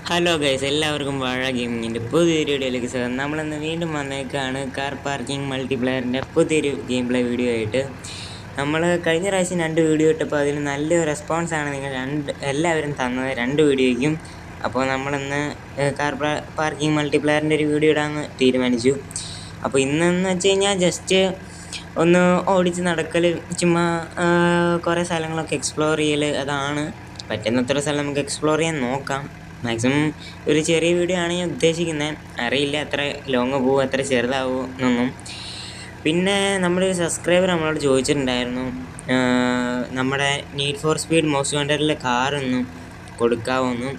Hello guys, എല്ലാവർക്കും വാഴ ഗെയിമിങ്ങിൻ്റെ പുതിയൊരു വീഡിയോയിലേക്ക് സ്വാഗതം. നമ്മളിന്ന് വീണ്ടും വന്നേക്കാണ് കാർ പാർക്കിംഗ് മൾട്ടിപ്ലെയറിൻ്റെ പുതിയൊരു ഗെയിം പ്ലേ വീഡിയോ ആയിട്ട്. നമ്മൾ കഴിഞ്ഞ പ്രാവശ്യം 2 വീഡിയോ ഇട്ടപ്പോൾ അതിന് നല്ലൊരു റെസ്പോൺസാണ് നിങ്ങൾ എല്ലാവരും തന്നത് 2 വീഡിയോയ്ക്കും. അപ്പോൾ നമ്മളിന്ന് കാർ പാർക്കിംഗ് മൾട്ടിപ്ലെയറിൻ്റെ ഒരു വീഡിയോ ഇടാമെന്ന് തീരുമാനിച്ചു. അപ്പോൾ ഇന്നെന്ന് വെച്ച് കഴിഞ്ഞാൽ ജസ്റ്റ് ഒന്ന് ഓടിച്ച് നടക്കൽ, ചുമ്മാ കുറേ സ്ഥലങ്ങളൊക്കെ എക്സ്പ്ലോർ ചെയ്യൽ, അതാണ്. പറ്റുന്നത്ര സ്ഥലം നമുക്ക് എക്സ്പ്ലോർ ചെയ്യാൻ നോക്കാം. മാക്സിമം ഒരു ചെറിയ വീഡിയോ ആണ് ഞാൻ ഉദ്ദേശിക്കുന്നത്. അറിയില്ല എത്ര ലോങ് പോകും, എത്ര ചെറുതാവും എന്നൊന്നും. പിന്നെ നമ്മുടെ ഒരു സബ്സ്ക്രൈബർ നമ്മളോട് ചോദിച്ചിട്ടുണ്ടായിരുന്നു, നമ്മുടെ നീഡ് ഫോർ സ്പീഡ് മോസ്റ്റ് വാണ്ടഡിലെ കാറൊന്നും കൊടുക്കാവോന്നും.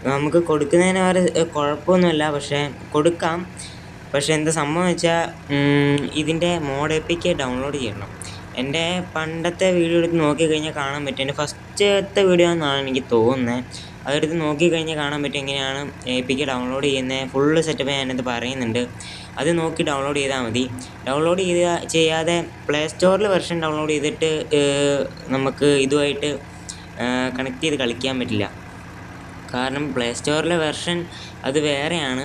നമുക്ക് കൊടുക്കുന്നതിന് വേറെ കുഴപ്പമൊന്നുമില്ല, പക്ഷേ കൊടുക്കാം. പക്ഷേ എന്താ സംഭവം വെച്ചാൽ ഇതിൻ്റെ മോഡ് എപ്പിക്ക് ഡൗൺലോഡ് ചെയ്യണം. എൻ്റെ പണ്ടത്തെ വീഡിയോ എടുത്ത് നോക്കിക്കഴിഞ്ഞാൽ കാണാൻ പറ്റും. എൻ്റെ ഫസ്റ്റത്തെ വീഡിയോ എന്നാണ് എനിക്ക് തോന്നുന്നത്. അതെടുത്ത് നോക്കിക്കഴിഞ്ഞാൽ കാണാൻ പറ്റും എങ്ങനെയാണ് എപ്പിക്ക് ഡൗൺലോഡ് ചെയ്യുന്നത്. ഫുള്ള് സെറ്റപ്പ് ഞാനത് പറയുന്നുണ്ട്. അത് നോക്കി ഡൗൺലോഡ് ചെയ്താൽ മതി. ഡൗൺലോഡ് ചെയ്യാതെ പ്ലേ സ്റ്റോറിൽ വെർഷൻ ഡൗൺലോഡ് ചെയ്തിട്ട് നമുക്ക് ഇതുമായിട്ട് കണക്ട് ചെയ്ത് കളിക്കാൻ പറ്റില്ല. കാരണം പ്ലേ സ്റ്റോറിലെ വെർഷൻ അത് വേറെയാണ്.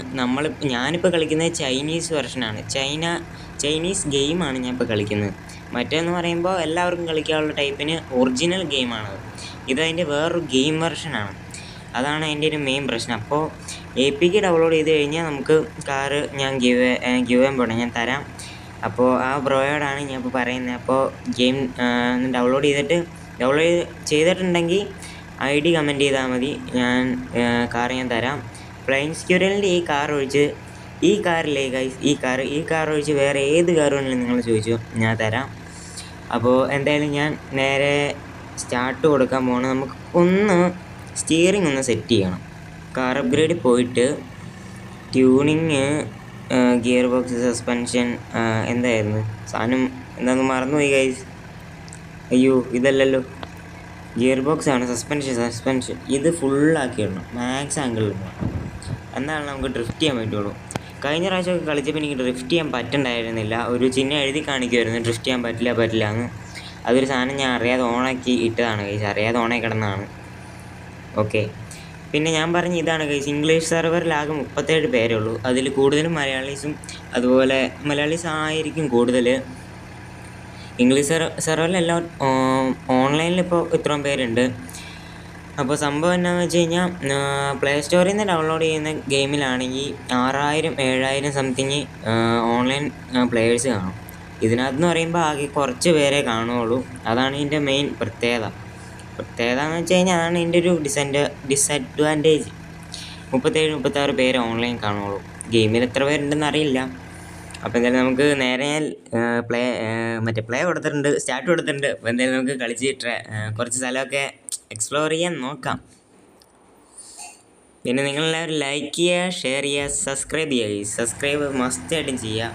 ഞാനിപ്പോൾ കളിക്കുന്നത് ചൈനീസ് വെർഷനാണ്. ചൈനീസ് ഗെയിമാണ് ഞാനിപ്പോൾ കളിക്കുന്നത്. മറ്റേന്ന് പറയുമ്പോൾ എല്ലാവർക്കും കളിക്കാനുള്ള ടൈപ്പിന് ഒറിജിനൽ ഗെയിമാണത്. ഇതതിൻ്റെ വേറൊരു ഗെയിം വെർഷനാണ്. അതാണ് അതിൻ്റെ ഒരു മെയിൻ പ്രശ്നം. അപ്പോൾ എ പി കെ ഡൗൺലോഡ് ചെയ്ത് കഴിഞ്ഞാൽ നമുക്ക് കാറ് ഞാൻ ഗിവ് ചെയ്യാൻ പോകണം, ഞാൻ തരാം. അപ്പോൾ ആ ബ്രോയോടാണ് ഞാൻ ഇപ്പോൾ പറയുന്നത്. അപ്പോൾ ഗെയിം ഡൗൺലോഡ് ചെയ്തിട്ടുണ്ടെങ്കിൽ ID കമൻറ്റ് ചെയ്താൽ മതി, ഞാൻ കാർ ഞാൻ തരാം. പ്ലെയിൻ സ്ക്യൂരലിൻ്റെ ഈ കാർ ഒഴിച്ച്, ഈ കാറില്ലേ ഗൈസ്, ഈ കാർ ഒഴിച്ച് വേറെ ഏത് കാർ വേണമെങ്കിലും നിങ്ങൾ ചോദിച്ചു, ഞാൻ തരാം. അപ്പോൾ എന്തായാലും ഞാൻ നേരെ സ്റ്റാർട്ട് കൊടുക്കാൻ പോകണം. നമുക്ക് സ്റ്റിയറിംഗ് ഒന്ന് സെറ്റ് ചെയ്യണം. കാർ അപ്ഗ്രേഡ് പോയിട്ട് ട്യൂണിങ്, ഗിയർ ബോക്സ്, സസ്പെൻഷൻ, എന്തായിരുന്നു സാധനം, എന്താണെന്ന് മറന്നുപോയി ഗൈസ്. അയ്യോ, ഇതല്ലല്ലോ, ഗിയർ ബോക്സ് ആണ്. സസ്പെൻഷൻ ഇത് ഫുള്ളാക്കി ഇടണം, മാക്സ് ആംഗിളിൽ പോകണം. എന്നാണ് നമുക്ക് ഡ്രിഫ്റ്റ് ചെയ്യാൻ പറ്റുള്ളൂ. കഴിഞ്ഞ പ്രാവശ്യമൊക്കെ കളിച്ചപ്പോൾ എനിക്ക് ഡ്രിഫ്റ്റ് ചെയ്യാൻ പറ്റുന്നുണ്ടായിരുന്നില്ല. ഒരു ചിഹ്നം എഴുതി കാണിക്കുമായിരുന്നു ഡ്രിഫ്റ്റ് ചെയ്യാൻ പറ്റില്ല എന്ന്. അതൊരു സാധനം ഞാൻ അറിയാതെ ഓണാക്കി ഇട്ടതാണ് ഗൈസ്, അറിയാതെ ഓണാക്കി കിടന്നതാണ്. ഓക്കെ, പിന്നെ ഞാൻ പറഞ്ഞ ഇതാണ് ഗൈസ്, ഇംഗ്ലീഷ് സെർവറിലാകെ 37 പേരേ ഉള്ളൂ. അതിൽ കൂടുതലും മലയാളീസും, അതുപോലെ മലയാളീസ് ആയിരിക്കും കൂടുതൽ. ഇംഗ്ലീഷ് സെർവറിലെല്ലാം ഓൺലൈനിൽ ഇപ്പോൾ ഇത്രയും പേരുണ്ട്. അപ്പോൾ സംഭവം എന്താണെന്ന് വെച്ച് കഴിഞ്ഞാൽ, പ്ലേ സ്റ്റോറിൽ നിന്ന് ഡൗൺലോഡ് ചെയ്യുന്ന ഗെയിമിലാണെങ്കിൽ 6000-7000 സംതിങ് ഓൺലൈൻ പ്ലേയേഴ്സ് കാണും. ഇതിനകത്തെന്ന് പറയുമ്പോൾ ആകെ കുറച്ച് പേരെ കാണുകയുള്ളൂ. അതാണ് ഇതിൻ്റെ മെയിൻ പ്രത്യേകത എന്ന് വെച്ച് കഴിഞ്ഞാൽ, അതാണ് ഇതിൻ്റെ ഒരു ഡിസഡ്വാൻറ്റേജ്. 37-36 പേര് ഓൺലൈൻ കാണുകയുള്ളൂ. ഗെയിമിൽ എത്ര പേരുണ്ടെന്ന് അറിയില്ല. അപ്പോൾ എന്തായാലും നമുക്ക് നേരെ ഞാൻ പ്ലേ കൊടുത്തിട്ടുണ്ട്, സ്റ്റാർട്ട് കൊടുത്തിട്ടുണ്ട്. അപ്പോൾ എന്തായാലും നമുക്ക് കളിച്ചിട്ട് കുറച്ച് സ്ഥലമൊക്കെ എക്സ്പ്ലോർ ചെയ്യാൻ നോക്കാം. പിന്നെ നിങ്ങളെല്ലാവരും ലൈക്ക് ചെയ്യുക, ഷെയർ ചെയ്യുക, സബ്സ്ക്രൈബ് ചെയ്യുക. സബ്സ്ക്രൈബ് മസ്റ്റായിട്ടും ചെയ്യുക.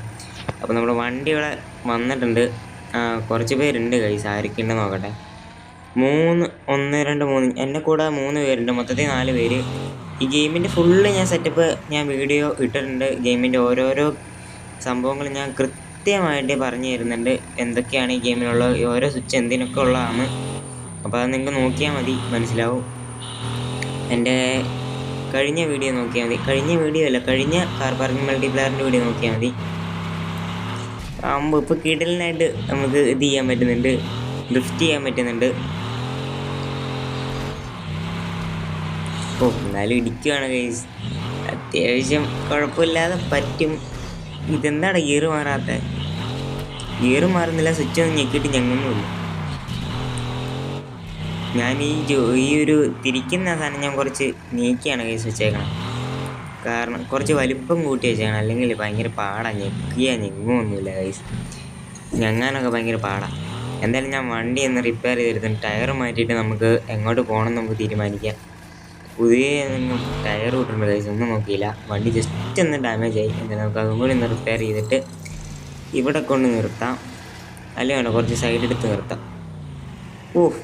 അപ്പോൾ നമ്മുടെ വണ്ടി ഇവിടെ വന്നിട്ടുണ്ട്. കുറച്ച് പേരുണ്ട് ഗൈസ്, ആരൊക്കെയുണ്ടെന്ന് നോക്കട്ടെ. 1 2 3 എന്നെ കൂടെ 3 പേരുണ്ട്, മൊത്തത്തിൽ 4 പേര്. ഈ ഗെയിമിൻ്റെ ഫുള്ള് ഞാൻ വീഡിയോ ഇട്ടിട്ടുണ്ട്. ഗെയിമിൻ്റെ ഓരോരോ സംഭവങ്ങൾ ഞാൻ കൃത്യമായിട്ട് പറഞ്ഞു തരുന്നുണ്ട്. എന്തൊക്കെയാണ് ഈ ഗെയിമിലുള്ള ഓരോ സ്വിച്ച് എന്തിനൊക്കെ ഉള്ളതാണ്. അപ്പോൾ അത് നിങ്ങൾക്ക് നോക്കിയാൽ മതി, മനസ്സിലാവും. എൻ്റെ കഴിഞ്ഞ വീഡിയോ നോക്കിയാൽ മതി, കഴിഞ്ഞ കാർ പാർക്കിംഗ് മൾട്ടിപ്ലെയറിൻ്റെ വീഡിയോ നോക്കിയാൽ മതി. ആകുമ്പോൾ ഇപ്പോൾ കിടലിനായിട്ട് നമുക്ക് ഇത് ചെയ്യാൻ പറ്റുന്നുണ്ട്, ഡ്രിഫ്റ്റ് ചെയ്യാൻ പറ്റുന്നുണ്ട്. എന്നാലും ഇടിക്കുകയാണ് ഗൈസ്, അത്യാവശ്യം കുഴപ്പമില്ലാതെ പറ്റും. ഇതെന്താണ് ഗിയർ മാറുന്നില്ല, സ്വിച്ച് ഒന്നും ഞെക്കിയിട്ട് ഞങ്ങൊന്നുമില്ല. ഞാൻ ഈ ഒരു തിരിക്കുന്ന സാധനം ഞാൻ കുറച്ച് നീക്കിയാണ് ഗൈസ് വെച്ചേക്കണം. കാരണം കുറച്ച് വലിപ്പം കൂട്ടി വെച്ചേക്കണം, അല്ലെങ്കിൽ ഭയങ്കര പാടാണ്. ഞെങ്ങുമൊന്നുമില്ല ഗൈസ്, ഞങ്ങാനൊക്കെ ഭയങ്കര പാടാണ്. എന്തായാലും ഞാൻ വണ്ടി ഒന്ന് റിപ്പയർ ചെയ്തെടുത്തിട്ട് ടയർ മാറ്റിയിട്ട് നമുക്ക് എങ്ങോട്ട് പോകണമെന്ന് നമുക്ക് തീരുമാനിക്കാം. പുതിയ ടയർ ഇട്ടിട്ടുണ്ട് ഗൈസ്, ഒന്നും നോക്കിയില്ല. വണ്ടി ജസ്റ്റ് ഒന്ന് ഡാമേജ് ആയി. എന്തായാലും നമുക്ക് അതും കൂടി ഒന്ന് റിപ്പയർ ചെയ്തിട്ട് ഇവിടെ കൊണ്ട് നിർത്താം, അല്ലെങ്കിൽ വേണ്ട കുറച്ച് സൈഡ് എടുത്ത് നിർത്താം.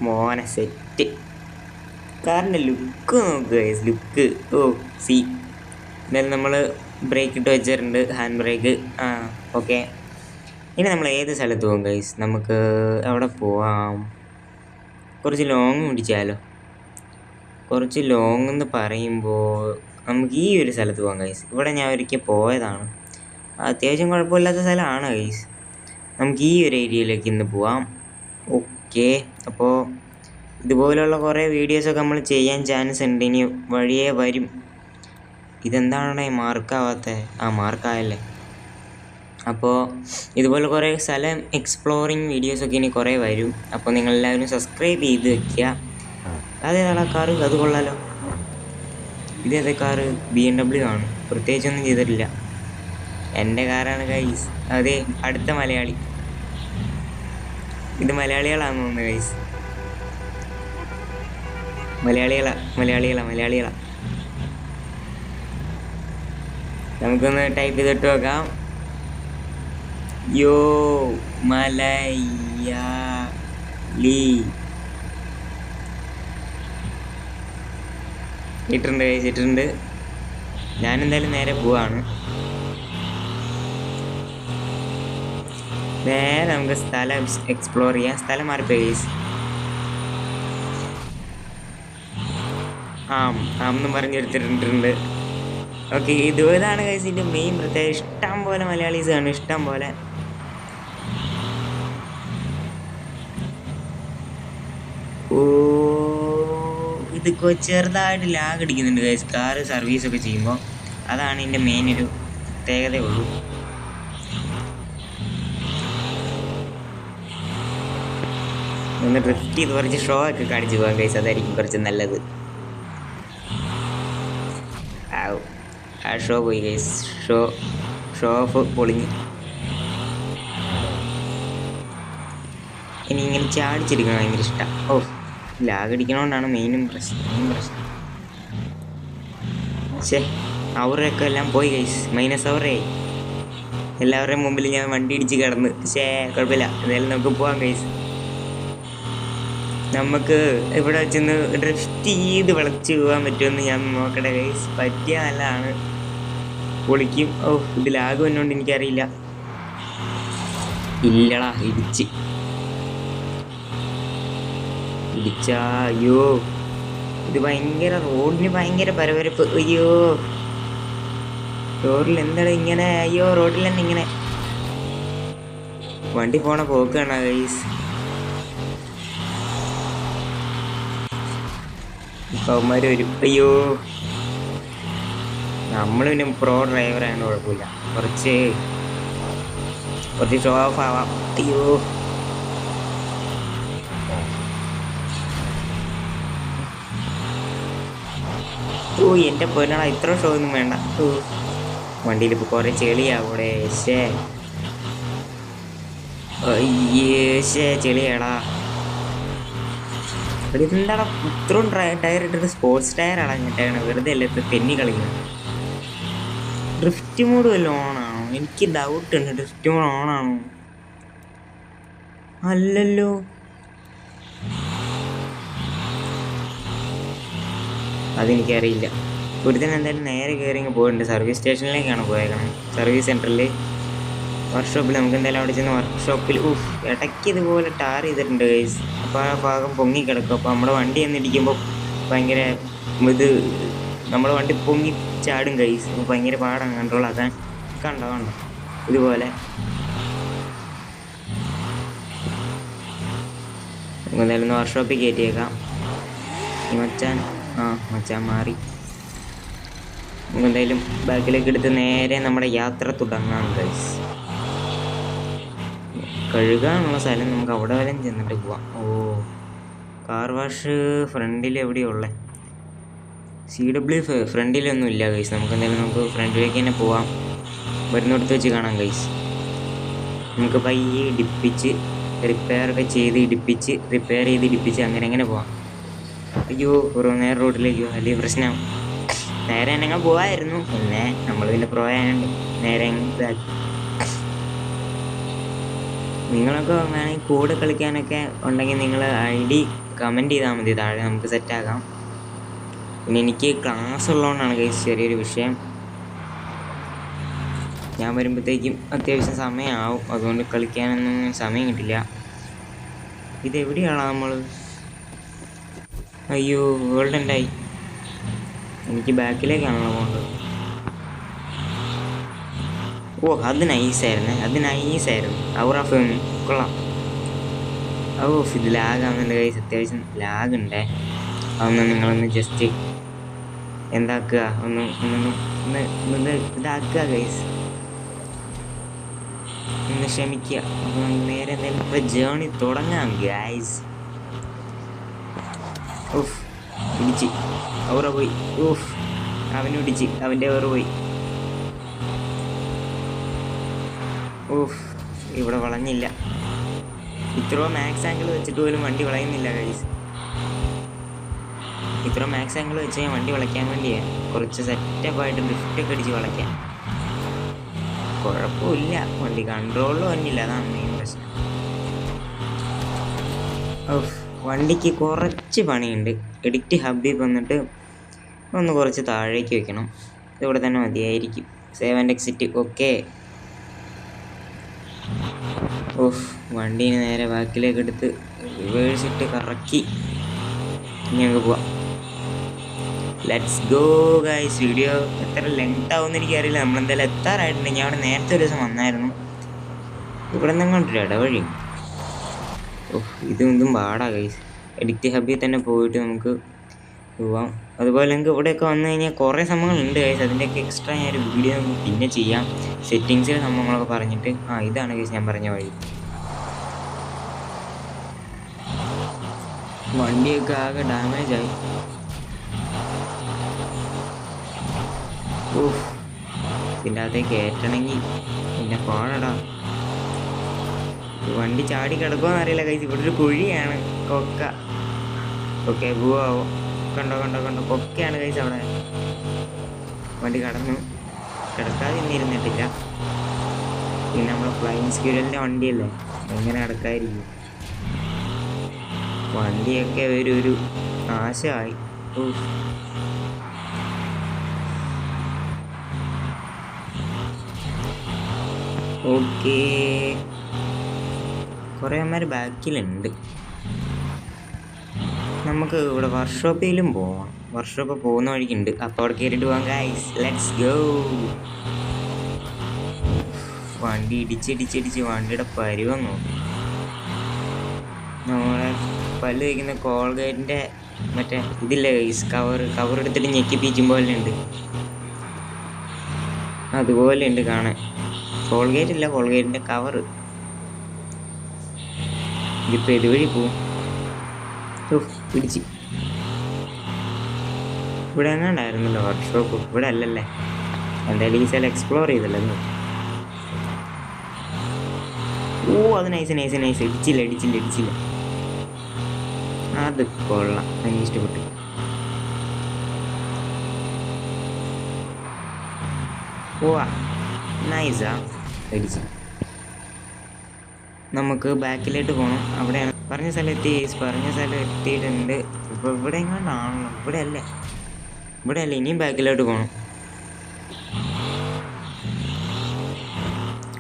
മോനെ സെറ്റ്. കാറിൻ്റെ ലുക്ക് നോക്കുക ഗൈസ്, ലുക്ക് എന്തായാലും നമ്മൾ ബ്രേക്ക് ഇട്ട് വെച്ചിട്ടുണ്ട്, ഹാൻഡ് ബ്രേക്ക്. ഓക്കെ, ഇനി നമ്മൾ ഏത് സ്ഥലത്ത് പോകും ഗൈസ്? നമുക്ക് അവിടെ പോവാം, കുറച്ച് ലോങ് പിടിച്ചാലോ. കുറച്ച് ലോങ് എന്ന് പറയുമ്പോൾ നമുക്ക് ഈ ഒരു സ്ഥലത്ത് പോകാം ഗൈസ്. ഇവിടെ ഞാൻ ഒരിക്കൽ പോയതാണ്, അത്യാവശ്യം കുഴപ്പമില്ലാത്ത സ്ഥലമാണ് ഗൈസ്. നമുക്ക് ഈ ഒരു ഏരിയയിലേക്ക് ഇന്ന് പോവാം. ഓക്കെ, അപ്പോൾ ഇതുപോലുള്ള കുറേ വീഡിയോസൊക്കെ നമ്മൾ ചെയ്യാൻ ചാൻസ് ഉണ്ട്, ഇനി വഴിയേ വരും. ഇതെന്താണ് മാർക്കാവാത്തത്? മാർക്കായല്ലേ. അപ്പോൾ ഇതുപോലെ കുറേ സ്ഥലം എക്സ്പ്ലോറിങ് വീഡിയോസൊക്കെ ഇനി കുറേ വരും. അപ്പോൾ നിങ്ങളെല്ലാവരും സബ്സ്ക്രൈബ് ചെയ്ത് വെക്കുക. അതേതാ കാറ്? അത് കൊള്ളാലോ. ഇതേതേ കാറ്? BMW ആണ്. പ്രത്യേകിച്ചൊന്നും ചെയ്തിട്ടില്ല. എൻ്റെ കാറാണ് ഗൈസ്. അതെ, അടുത്ത മലയാളി. ഇത് മലയാളികളാണെന്ന് തോന്നുന്നു ഗൈസ്. മലയാളികളാ. നമുക്കൊന്ന് ടൈപ്പ് ചെയ്തിട്ട് നോക്കാം. യോ മലയാളി ഇട്ടിട്ടുണ്ട്. ഞാനെന്തായാലും നേരെ പോവാണ്. നേരെ നമുക്ക് സ്ഥലം എക്സ്പ്ലോർ ചെയ്യാം. സ്ഥലം മാറിപ്പോയി ഗൈസ്. എന്നും പറഞ്ഞെടുത്തിട്ടുണ്ട്. ഓക്കെ, ഇതാണ് ഗൈസ് ഇതിൻ്റെ മെയിൻ പ്രത്യേകത. ഇഷ്ടം പോലെ മലയാളീസാണ്, ഇഷ്ടം പോലെ. ഇത് ചെറുതായിട്ട് ലാഗ് അടിക്കുന്നുണ്ട് ഗൈസ്, കാറ് സർവീസൊക്കെ ചെയ്യുമ്പോൾ. അതാണ് ഇതിൻ്റെ മെയിൻ ഒരു പ്രത്യേകതയുള്ളൂ. ഒന്ന് ഡ്രിഫ്റ്റ് ചെയ്ത് കുറച്ച് ഷോ ഒക്കെ കാണിച്ചു പോകാം ഗൈസ്, അതായിരിക്കും കുറച്ച് നല്ലത്. ഷോ പോയി ഗൈസ്, ഷോ ഓഫ് പൊളിഞ്ഞ്. ഇനി ഇങ്ങനെ ചാടിച്ചെടുക്കണം ഭയങ്കര ഇഷ്ടമാണ്. ലാഗ് അടിക്കണോണ്ടാണ് മെയിൻ പ്രശ്നം. അവരൊക്കെ എല്ലാം പോയി ഗൈസ്, -, അവരായി. എല്ലാവരുടെയും മുമ്പിൽ ഞാൻ വണ്ടി ഇടിച്ച് കിടന്ന്. കുഴപ്പമില്ല, എന്തായാലും നമുക്ക് പോവാം ഗൈസ്. നമുക്ക് ഇവിടെ വെച്ചൊന്ന് ഡ്രിഫ്റ്റ് ചെയ്ത് വിളച്ച് പോകാൻ പറ്റുമെന്ന് ഞാൻ നോക്കട്ടെ ഗൈസ്. പറ്റിയ നല്ലതാണ്, പൊളിക്കും. ഇത് ലാഗ് വന്നോണ്ട് എനിക്കറിയില്ല. ഇല്ലടാ, ഇടിച്ചാ. അയ്യോ, ഇത് ഭയങ്കര റോഡിന് ഭയങ്കര പരപരപ്പ്. അയ്യോ, റോഡിൽ എന്താണ് ഇങ്ങനെ? അയ്യോ, റോഡിൽ തന്നെ ഇങ്ങനെ വണ്ടി പോണ പോക്കാണ് ഗൈസ്. ഇപ്പം അവന്മാർ വരും. അയ്യോ, നമ്മൾ പിന്നെ പ്രോ ഡ്രൈവറായതുകൊണ്ട് കുഴപ്പമില്ല, കുറച്ച് ഷോ ഓഫ് ആവാം. അയ്യോ, എൻ്റെ പൊന്നാടാ, ഇത്ര ഷോ ഒന്നും വേണ്ട. വണ്ടിയിൽ ഇപ്പോൾ കുറേ ചെളിയാവിടെ. ചെളിയാടാ. എന്താടാ ഇത്രയും ടയർ ഇട്ടിട്ട്? സ്പോർട്സ് ടയറാണ് അങ്ങോട്ടാണ്, വെറുതെ അല്ല തെന്നി കളിക്കുന്നത്. ഡ്രിഫ്റ്റ് മോഡ് വല്ലതും ഓണാണോ? എനിക്ക് ഡൗട്ട് ഉണ്ട്, ഡ്രിഫ്റ്റ് മോഡ് ഓണാണോ? അല്ലല്ലോ. അതെനിക്കറിയില്ല. ഒരുത്തൻ എന്തായാലും നേരെ കയറി പോയിട്ടുണ്ട്. സർവീസ് സ്റ്റേഷനിലേക്കാണ് പോയേക്കണം, സർവീസ് സെൻറ്ററിൽ. വർക്ക്ഷോപ്പിൽ നമുക്ക് എന്തായാലും അവിടെ ചെന്ന് വർക്ക്ഷോപ്പിൽ ഇടയ്ക്ക് ഇതുപോലെ ടാർ ചെയ്തിട്ടുണ്ട് ഗൈസ്. അപ്പോൾ ആ ഭാഗം പൊങ്ങിക്കിടക്കും. അപ്പോൾ നമ്മുടെ വണ്ടി എന്നിടിക്കുമ്പോൾ ഭയങ്കര നമ്മുടെ വണ്ടി പൊങ്ങി ചാടും ഗൈസ്. അപ്പോൾ ഭയങ്കര പാടാണ് കൺട്രോൾ ആക്കാൻ. കണ്ടോ ഇതുപോലെ. നമുക്ക് എന്തായാലും ഒന്ന് വർക്ക്ഷോപ്പിൽ കയറ്റിയേക്കാം. മച്ചാൻ മാറി. നമുക്ക് എന്തായാലും ബാക്കിലേക്ക് എടുത്ത് നേരെ നമ്മുടെ യാത്ര തുടങ്ങാം ഗൈസ്. കഴുകാനുള്ള സ്ഥലം നമുക്ക് അവിടെ വരെ ചെന്നിട്ട് പോവാം. കാർ വാഷ് ഫ്രണ്ടിൽ എവിടെയുള്ളത്? CW ഫ്രണ്ടിലൊന്നും ഇല്ല ഗൈസ്. നമുക്ക് ഫ്രണ്ടിലേക്ക് തന്നെ പോവാം. വരുന്നിടത്ത് വെച്ച് കാണാം ഗൈസ്. നമുക്ക് പയ്യെ ഇടിപ്പിച്ച് റിപ്പയർ ചെയ്ത് ഇടിപ്പിച്ച് അങ്ങനെ പോവാം. അയ്യോ, നേരെ റോഡിലേക്ക് വലിയ പ്രശ്നമാവും. നേരെ തന്നെ പോവായിരുന്നു, പിന്നെ നമ്മൾ പിന്നെ പ്രോ ആയതുകൊണ്ട് നേരെ ഇതാക്കി. നിങ്ങളൊക്കെ വേണമെങ്കിൽ കൂടെ കളിക്കാനൊക്കെ ഉണ്ടെങ്കിൽ നിങ്ങൾ ID കമൻറ്റ് ചെയ്താൽ മതി താഴെ, നമുക്ക് സെറ്റാക്കാം. പിന്നെ എനിക്ക് ക്ലാസ് ഉള്ളതുകൊണ്ടാണ് ഗൈസ് ചെറിയൊരു വിഷയം. ഞാൻ വരുമ്പോഴത്തേക്കും അത്യാവശ്യം സമയമാവും, അതുകൊണ്ട് കളിക്കാനൊന്നും സമയം കിട്ടില്ല. ഇതെവിടെയാണ് നമ്മൾ? അയ്യോ, വേൾഡ് എൻഡായി. എനിക്ക് ബാക്കിലേക്കാണല്ലോ പോകേണ്ടത്. ഓ അത് നൈസായിരുന്നു, അത് നൈസായിരുന്നു. ഔറാഫ് കൊള്ളാം. ഓ ഇത് ലാഗാവുന്നുണ്ട് ഗൈസ്, അത്യാവശ്യം ലാഗുണ്ടേ. അതൊന്ന് നിങ്ങളൊന്ന് ജസ്റ്റ് എന്താക്കുക, ഒന്ന് ഇതാക്കുക ഗൈസ്, ഒന്ന് ക്ഷമിക്കുക. അപ്പോൾ നമുക്ക് നേരെ എന്തായാലും ഇപ്പോൾ ജേണി തുടങ്ങാം ഗൈസ്. ഓഫ് ഇടിച്ച് ഔറ പോയി. ഓഫ് അവന് ഇടിച്ച് അവൻ്റെ ഓറ് പോയി. ഓഫ് ഇവിടെ വളഞ്ഞില്ല. ഇത്ര മാക്സ് ആംഗിൾ വെച്ചിട്ട് പോലും വണ്ടി വളയുന്നില്ല ഗൈസ്. ഇത്ര മാക്സ് ആംഗിൾ വെച്ച് ഞാൻ വണ്ടി വളയ്ക്കാൻ വേണ്ടിയാണ് കുറച്ച് സെറ്റപ്പായിട്ട് ലിഫ്റ്റൊക്കെ അടിച്ച് വളയ്ക്കാൻ. കുഴപ്പമില്ല, വണ്ടി കൺട്രോളിൽ വന്നില്ല, അതാണ് മെയിൻ പ്രശ്നം. ഓഫ് വണ്ടിക്ക് കുറച്ച് പണിയുണ്ട്. എഡിറ്റ് ഹബ്ബിൽ വന്നിട്ട് ഒന്ന് കുറച്ച് താഴേക്ക് വെക്കണം. ഇതിവിടെ തന്നെ മതിയായിരിക്കും. Save and exit. Okay. Off വണ്ടീനെ നേരെ ബാക്കിലേക്ക് എടുത്ത് റിവേഴ്സിട്ട് കറക്കി ഇനി ഞങ്ങൾക്ക് പോവാം. Let's go guys. വീഡിയോ എത്ര ലെങ്ത് ആവുമെന്ന് എനിക്കറിയില്ല. നമ്മളെന്തായാലും എത്താറായിട്ടുണ്ട്. ഞാൻ അവിടെ നേരത്തെ ഒരു ദിവസം വന്നായിരുന്നു. ഇവിടെ നിന്നും കണ്ടില്ല ഇടവഴി. ഓഹ് ഇതും പാടാ ഗൈസ്. എഡിറ്റ് ഹബ്ബിൽ തന്നെ പോയിട്ട് നമുക്ക് പോവാം. അതുപോലെ നിങ്ങൾക്ക് ഇവിടെയൊക്കെ വന്നു കഴിഞ്ഞാൽ കുറേ സംഭവങ്ങളുണ്ട് ഗൈസ്. അതിൻ്റെയൊക്കെ എക്സ്ട്രാ ഞാനൊരു വീഡിയോ പിന്നെ ചെയ്യാം. സെറ്റിങ്സിലെ സംഭവങ്ങളൊക്കെ പറഞ്ഞിട്ട്. ഇതാണ് ഗൈസ് ഞാൻ പറഞ്ഞ വഴി. വണ്ടിയൊക്കെ ആകെ ഡാമേജ് ആയി. ഓഹ് ഇതിൻ്റെ അകത്തേക്ക് കയറ്റണമെങ്കിൽ പിന്നെ പാടടാ. വണ്ടി ചാടി കിടക്കുമെന്ന് അറിയില്ല ഗൈസ്. ഇവിടെ ഒരു കുഴിയാണ്, കൊക്ക. ഓക്കെ പോവാവോ? കണ്ടോ കൊക്കയാണ് ഗൈസ് അവിടെ. വണ്ടി കിടന്നു, കിടക്കാതെ ഇന്നിരുന്നിട്ടില്ല. പിന്നെ നമ്മളെ ഫ്ലൈങ് സ്ക്വിരലിൻ്റെ വണ്ടിയല്ലേ, എങ്ങനെ കിടക്കാതിരിക്കും. വണ്ടിയൊക്കെ ഒരു നാശമായി. ഓക്കേ കുറേ അമ്മമാർ ബാക്കിലുണ്ട്. നമുക്ക് ഇവിടെ വർക്ക്ഷോപ്പിലും പോവാം. വർക്ക്ഷോപ്പ് പോകുന്ന വഴിക്കുണ്ട്. അപ്പോൾ അവിടെ കയറിയിട്ട് പോകാം ഗൈസ്. Let's go. വണ്ടി ഇടിച്ചിടിച്ചിടിച്ച് വണ്ടിയുടെ പരുവം നോക്കും. നമ്മളെ പല്ല് തേക്കുന്ന കോൾഗേറ്റിൻ്റെ മറ്റേ ഇതില്ലേ ഗൈസ്, കവർ എടുത്തിട്ട് ഞെക്കിപ്പിച്ചും പോലെ ഉണ്ട്. അതുപോലെ ഉണ്ട് കാണാൻ. കോൾഗേറ്റ് ഇല്ല, കോൾഗേറ്റിൻ്റെ കവറ്. ഇതിപ്പോൾ ഇതുവഴി പോവും. പിടിച്ച് ഇവിടെ എങ്ങാണ്ടായിരുന്നല്ലോ വർക്ക്ഷോപ്പ്. ഇവിടെ അല്ലല്ലേ. എന്തായാലും ഈ സ്ഥലം എക്സ്പ്ലോർ ചെയ്തല്ലോ. അത് നൈസ്. ഇടിച്ചില്ല. അത് കൊള്ളാം, എനിക്ക് ഇഷ്ടപ്പെട്ടു. നൈസാ ഇടിച്ച്. നമുക്ക് ബാക്കിലോട്ട് പോകണം. അവിടെയാണ് പറഞ്ഞ സ്ഥലം എത്തിയിട്ടുണ്ട്. ഇപ്പോൾ ഇവിടെ എങ്ങാണ്ടാണല്ലോ. ഇവിടെ അല്ല, ഇനിയും ബാക്കിലോട്ട് പോകണം.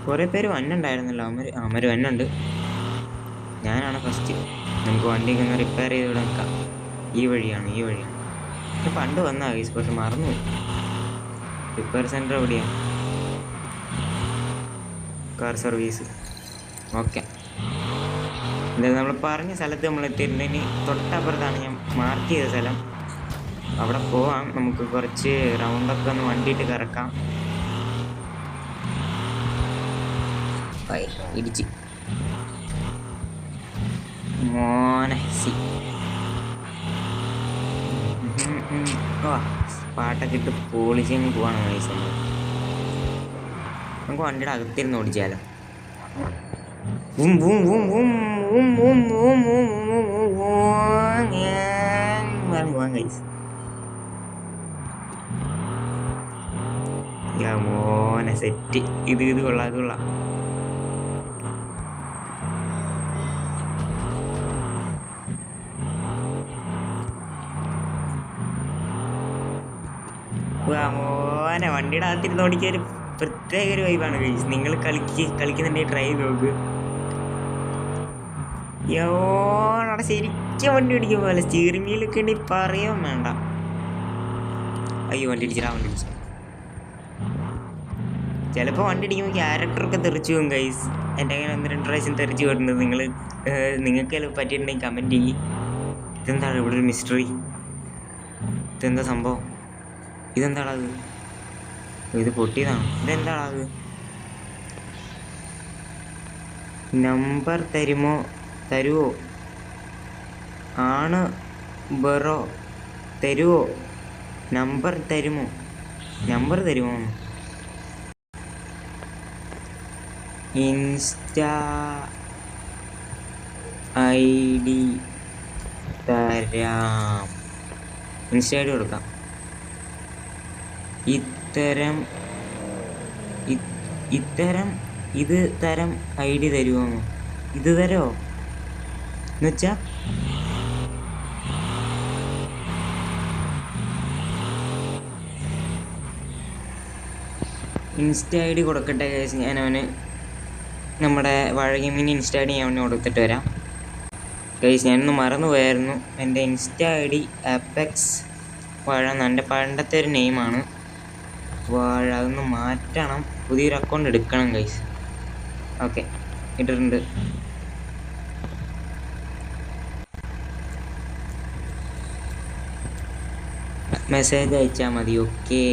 കുറേ പേര് വന്നുണ്ടായിരുന്നല്ലോ. അമര് വന്നുണ്ട്. ഞാനാണ് ഫസ്റ്റ്. നമുക്ക് വണ്ടിയൊക്കെ ഒന്ന് റിപ്പയർ ചെയ്ത് ഇവിടെ നിൽക്കാം. ഈ വഴിയാണ്. ഞാൻ പണ്ട് വന്നാ ഗൈസ്, പക്ഷെ മറന്നുപോയി. റിപ്പയർ സെൻറ്റർ എവിടെയാണ്? Car service. ഓക്കെ, എന്തായാലും നമ്മൾ പറഞ്ഞ സ്ഥലത്ത് നമ്മൾ എത്തിയിട്ടുണ്ടെങ്കിൽ തൊട്ടപ്പുറത്താണ് ഞാൻ മാർക്ക് ചെയ്ത സ്ഥലം. അവിടെ പോവാം. നമുക്ക് കുറച്ച് റൗണ്ടൊക്കെ ഒന്ന് വണ്ടിയിട്ട് കറക്കാം. ഇടിച്ച് മോനെ പാട്ടൊക്കെ ഇട്ട് പൊളിച്ചങ്ങ് പോവാണ് പൈസ. നമുക്ക് വണ്ടിയുടെ അകത്തിരുന്ന് ഓടിച്ചാലോ. മോനെ സെറ്റ്. ഇത് കൊള്ളാം. മോനെ വണ്ടിയുടെ അകത്തിരുന്ന് ഓടിക്കാൻ ഒരു പ്രത്യേക ഒരു വൈബാണ് ഗൈസ്. നിങ്ങൾ കളിക്കുന്നുണ്ടെങ്കിൽ ട്രൈ ചെയ്ത് നോക്ക്. യോടെ ശരിക്കും വണ്ടി ഓടിക്കും പോലെ. സ്റ്റിയറിംഗ് വീലൊക്കെ ഉണ്ടെങ്കിൽ പറയാൻ വേണ്ട. അയ്യോ വണ്ടി ഇടിച്ചിടാ, വണ്ടി ഇടിച്ചു. ചിലപ്പോൾ വണ്ടി ഇടിക്കുമ്പോൾ ക്യാരക്ടറൊക്കെ തെറിച്ചു പോകും ഗൈസ്. എൻ്റെ അങ്ങനെ 1-2 പ്രാവശ്യം തെറിച്ച് പോയിട്ടുണ്ട്. നിങ്ങൾക്ക് പറ്റിയിട്ടുണ്ടെങ്കിൽ കമൻറ്റ് ചെയ്യും. ഇതെന്താണ് ഇവിടെ ഒരു മിസ്റ്ററി? ഇതെന്താ സംഭവം? ഇതെന്താണത്? ഇത് പൊട്ടിയതാണ്. ഇതെന്താണത്? നമ്പർ തരുമോ? ആണ് ബറോ തരുമോ? നമ്പർ തരുമോ? ഇൻസ്റ്റാ ID തരാം. ഇൻസ്റ്റാ ID കൊടുക്കാം. ഇത് തരം ID തരുമോ? ഇത് തരോ എന്നുവെച്ചാ ഇൻസ്റ്റാ ID കൊടുക്കട്ടെ ഗൈസ്. ഞാൻ അവന് നമ്മുടെ വാഴ ഗെയിമിൻ്റെ ഇൻസ്റ്റാ ID ഞാൻ അവന് കൊടുത്തിട്ട് വരാം ഗൈസ്. ഞാനൊന്ന് മറന്നു പോയായിരുന്നു. എൻ്റെ ഇൻസ്റ്റാ ID ആപ്പെക്സ് വാഴ എൻ്റെ പണ്ടത്തെ ഒരു നെയിമാണ് വാഴ. അതൊന്ന് മാറ്റണം, പുതിയൊരു അക്കൗണ്ട് എടുക്കണം ഗൈസ്. ഓക്കെ, ഇട്ടിട്ടുണ്ട്. മെസ്സേജ് അയച്ചാൽ മതി. ഓക്കെ,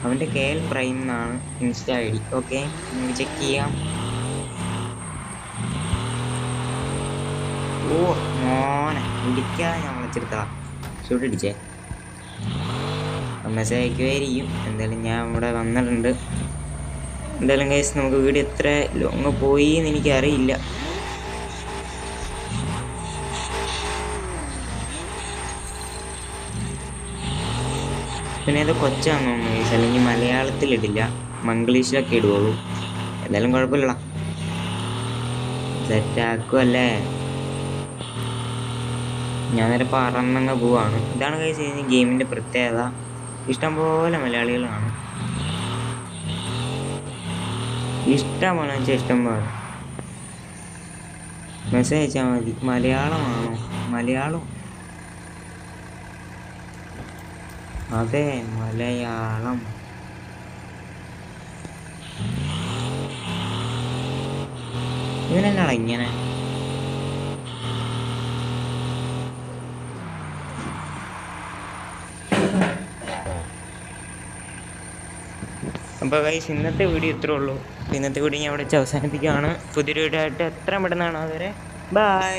അവൻ്റെ KL പ്രൈം എന്നാണ് ഇൻസ്റ്റാ ID. ഓക്കെ, നമുക്ക് ചെക്ക് ചെയ്യാം. ഓ മോനെ, ഇടിക്കാതെ ഞാൻ വിളിച്ചെടുത്താ ഷൂട്ട് ഇടിച്ചേ. മെസ്സേജ് അയക്കുമായിരിക്കും. എന്തായാലും ഞാൻ ഇവിടെ വന്നിട്ടുണ്ട്. എന്തായാലും ഗൈസ്, നമുക്ക് വീഡിയോ എത്ര ലോങ് പോയി എന്ന് എനിക്കറിയില്ല. പിന്നെ ഇത് കൊച്ചാന്ന് തോന്നുന്നു ഗൈസ്, അല്ലെങ്കിൽ മലയാളത്തിലിടില്ല, മംഗ്ലീഷിലൊക്കെ ഇടുകയുള്ളൂ. എന്തായാലും കുഴപ്പമില്ല, സെറ്റാക്കുമല്ലേ. ഞാൻ നേരെ പറന്നങ്ങ് പോവാണ്. ഇതാണ് ഗൈസ് ഈ ഗെയിമിൻ്റെ പ്രത്യേകത. ഇഷ്ടംപോലെ മലയാളികളാണ്. ഇഷ്ടംപോലെ വെച്ചാൽ ഇഷ്ടംപോലെ. മെസ്സേജ് അയച്ചാൽ മതി. മലയാളമാണോ? മലയാളം, അതെ മലയാളം. ഇവനെന്നാടാ ഇങ്ങനെ? അപ്പോൾ ഗൈസ്, ഇന്നത്തെ വീഡിയോ ഇത്രേ ഉള്ളൂ. ഇന്നത്തെ വീഡിയോ ഞാൻ ഇവിടെ വെച്ച് അവസാനിപ്പിക്കുകയാണ്. പുതിയൊരു വീഡിയോ ആയിട്ട് എത്ര പെട്ടെന്നാണ്. അതുവരെ ബൈ.